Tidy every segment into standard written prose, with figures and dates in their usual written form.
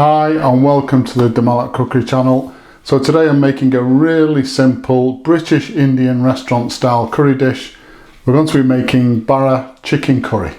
Hi and welcome to the Malat cookery channel. So today I'm making a really simple British Indian restaurant style curry dish. We're going to be making Dhaba Chicken Curry.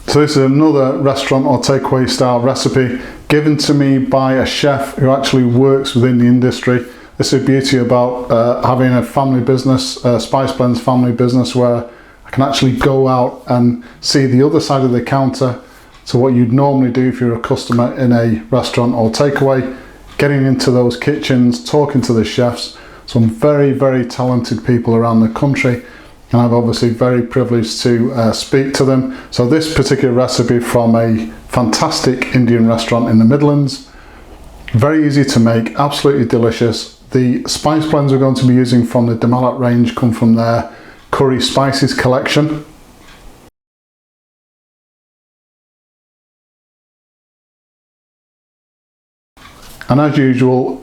So this is another restaurant or takeaway style recipe given to me by a chef who actually works within the industry. This is the beauty about having a family business, Spice Blends family business, where I can actually go out and see the other side of the counter to what you'd normally do if you're a customer in a restaurant or takeaway, getting into those kitchens, talking to the chefs, some very talented people around the country. And I'm obviously very privileged to speak to them. So this particular recipe from a fantastic Indian restaurant in the Midlands, very easy to make, absolutely delicious. The spice blends we're going to be using from the Malat range come from their curry spices collection. And as usual,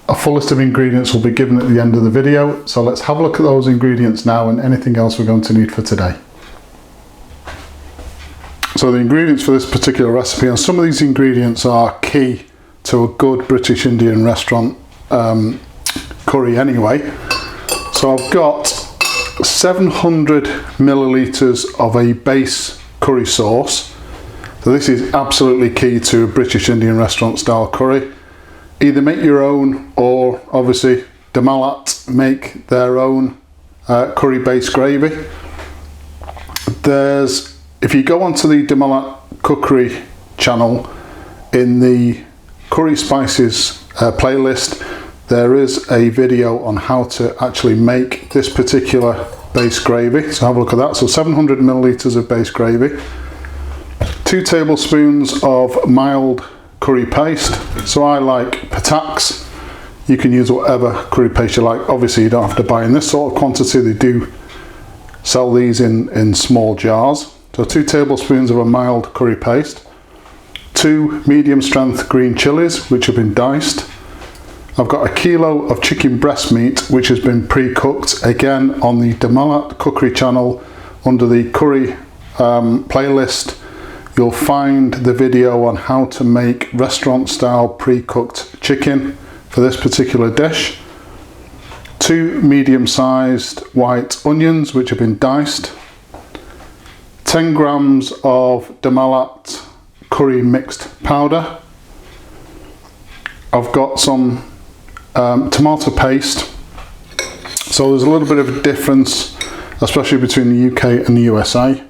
a full list of ingredients will be given at the end of the video, so let's have a look at those ingredients now and anything else we're going to need for today. So the ingredients for this particular recipe, and some of these ingredients are key to a good British Indian restaurant curry anyway. So I've got 700 millilitres of a base curry sauce. So this is absolutely key to a British Indian restaurant style curry. Either make your own, or obviously Malat make their own curry based gravy. If you go onto the Malat cookery channel, in the curry spices playlist, there is a video on how to actually make this particular base gravy. So have a look at that. So 700 millilitres of base gravy, 2 tablespoons of mild curry paste. So I like Pataks. You can use whatever curry paste you like. Obviously you don't have to buy in this sort of quantity. They do sell these in small jars. So 2 tablespoons of a mild curry paste, 2 medium strength green chilies which have been diced. I've got a kilo of chicken breast meat which has been pre-cooked, again on the Malat cookery channel under the curry playlist. You'll find the video on how to make restaurant style pre-cooked chicken for this particular dish. 2 medium-sized white onions which have been diced. 10 grams of Malat curry mixed powder. I've got some tomato paste. So there's a little bit of a difference, especially between the UK and the USA.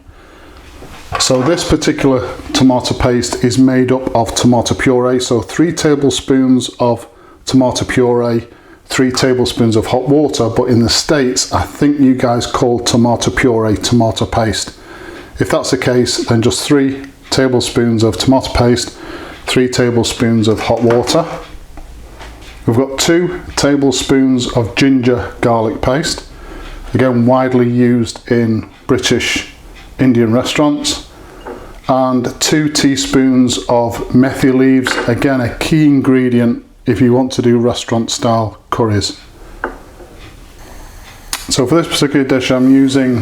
So this particular tomato paste is made up of tomato puree, so 3 tablespoons of tomato puree, 3 tablespoons of hot water, but in the States I think you guys call tomato puree tomato paste. If that's the case, then just 3 tablespoons of tomato paste, 3 tablespoons of hot water. We've got 2 tablespoons of ginger garlic paste, again widely used in British Indian restaurants, and 2 teaspoons of methi leaves, again a key ingredient if you want to do restaurant style curries. So for this particular dish I'm using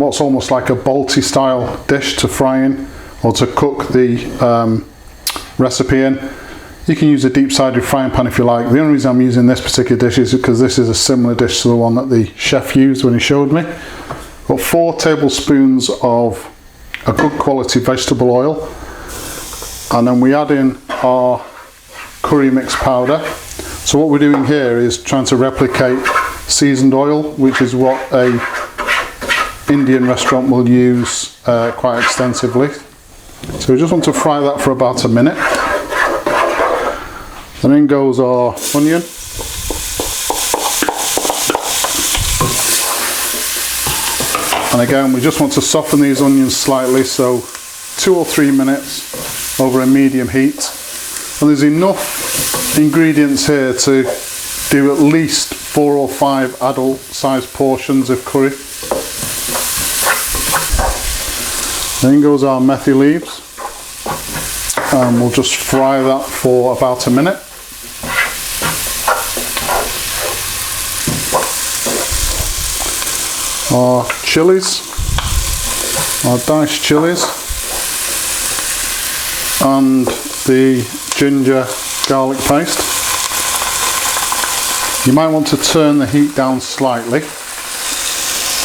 what's almost like a balti style dish to fry in or to cook the recipe in. You can use a deep-sided frying pan if you like. The only reason I'm using this particular dish is because this is a similar dish to the one that the chef used when he showed me. Got 4 tablespoons of a good quality vegetable oil, and then we add in our curry mix powder. So what we're doing here is trying to replicate seasoned oil, which is what a Indian restaurant will use quite extensively. So we just want to fry that for about a minute. And then goes our onion. And again, we just want to soften these onions slightly, so 2 or 3 minutes over a medium heat. And there's enough ingredients here to do at least 4 or 5 adult sized portions of curry. Then goes our methi leaves. And we'll just fry that for about a minute. our chilies, our diced chilies, and the ginger garlic paste. You might want to turn the heat down slightly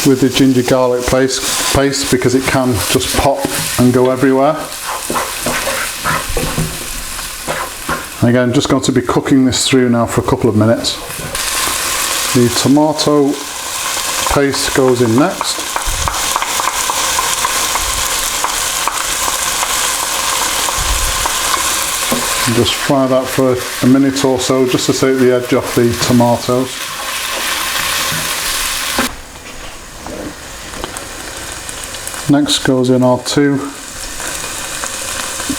with the ginger garlic paste because it can just pop and go everywhere. And again, I'm just going to be cooking this through now for a couple of minutes. The tomato paste goes in next. And just fry that for a minute or so just to take the edge off the tomatoes. Next goes in our 2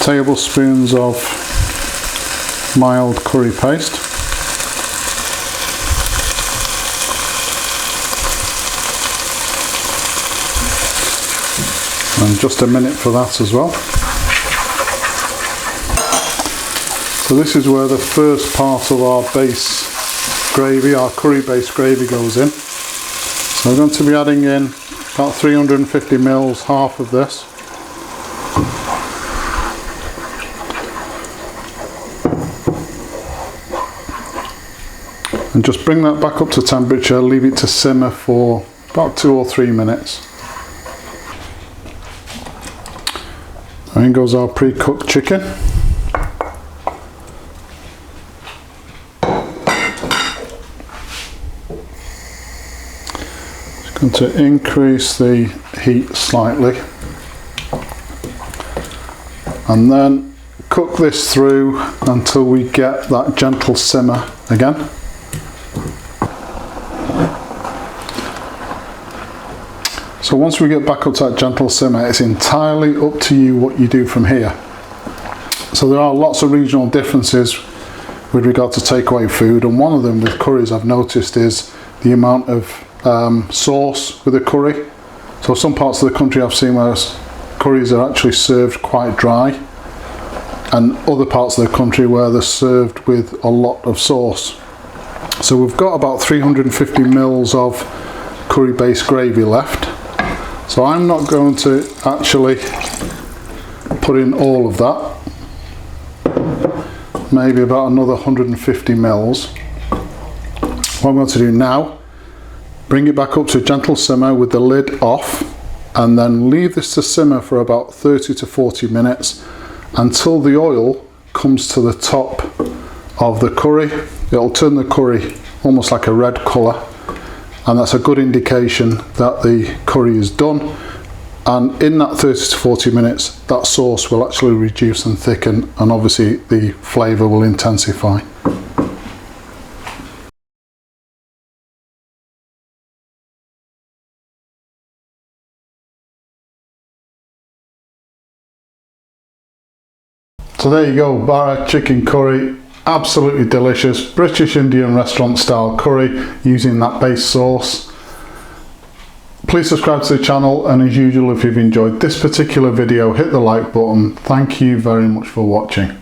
tablespoons of mild curry paste. And just a minute for that as well. So this is where the first part of our base gravy, our curry based gravy, goes in. So I'm going to be adding in about 350 ml, half of this. And just bring that back up to temperature, leave it to simmer for about 2 or 3 minutes. And in goes our pre-cooked chicken. Just going to increase the heat slightly and then cook this through until we get that gentle simmer again. So once we get back up to that gentle simmer, it's entirely up to you what you do from here. So there are lots of regional differences with regard to takeaway food, and one of them with curries I've noticed is the amount of sauce with a curry. So some parts of the country I've seen where curries are actually served quite dry, and other parts of the country where they're served with a lot of sauce. So we've got about 350 ml of curry based gravy left. So I'm not going to actually put in all of that, maybe about another 150 ml. What I'm going to do now, bring it back up to a gentle simmer with the lid off, and then leave this to simmer for about 30 to 40 minutes until the oil comes to the top of the curry. It'll turn the curry almost like a red colour, and that's a good indication that the curry is done. And in that 30 to 40 minutes, that sauce will actually reduce and thicken, and obviously the flavour will intensify. So there you go, Dhaba Chicken Curry. Absolutely delicious British Indian restaurant style curry using that base sauce. Please subscribe to the channel, and as usual, if you've enjoyed this particular video, hit the like button. Thank you very much for watching.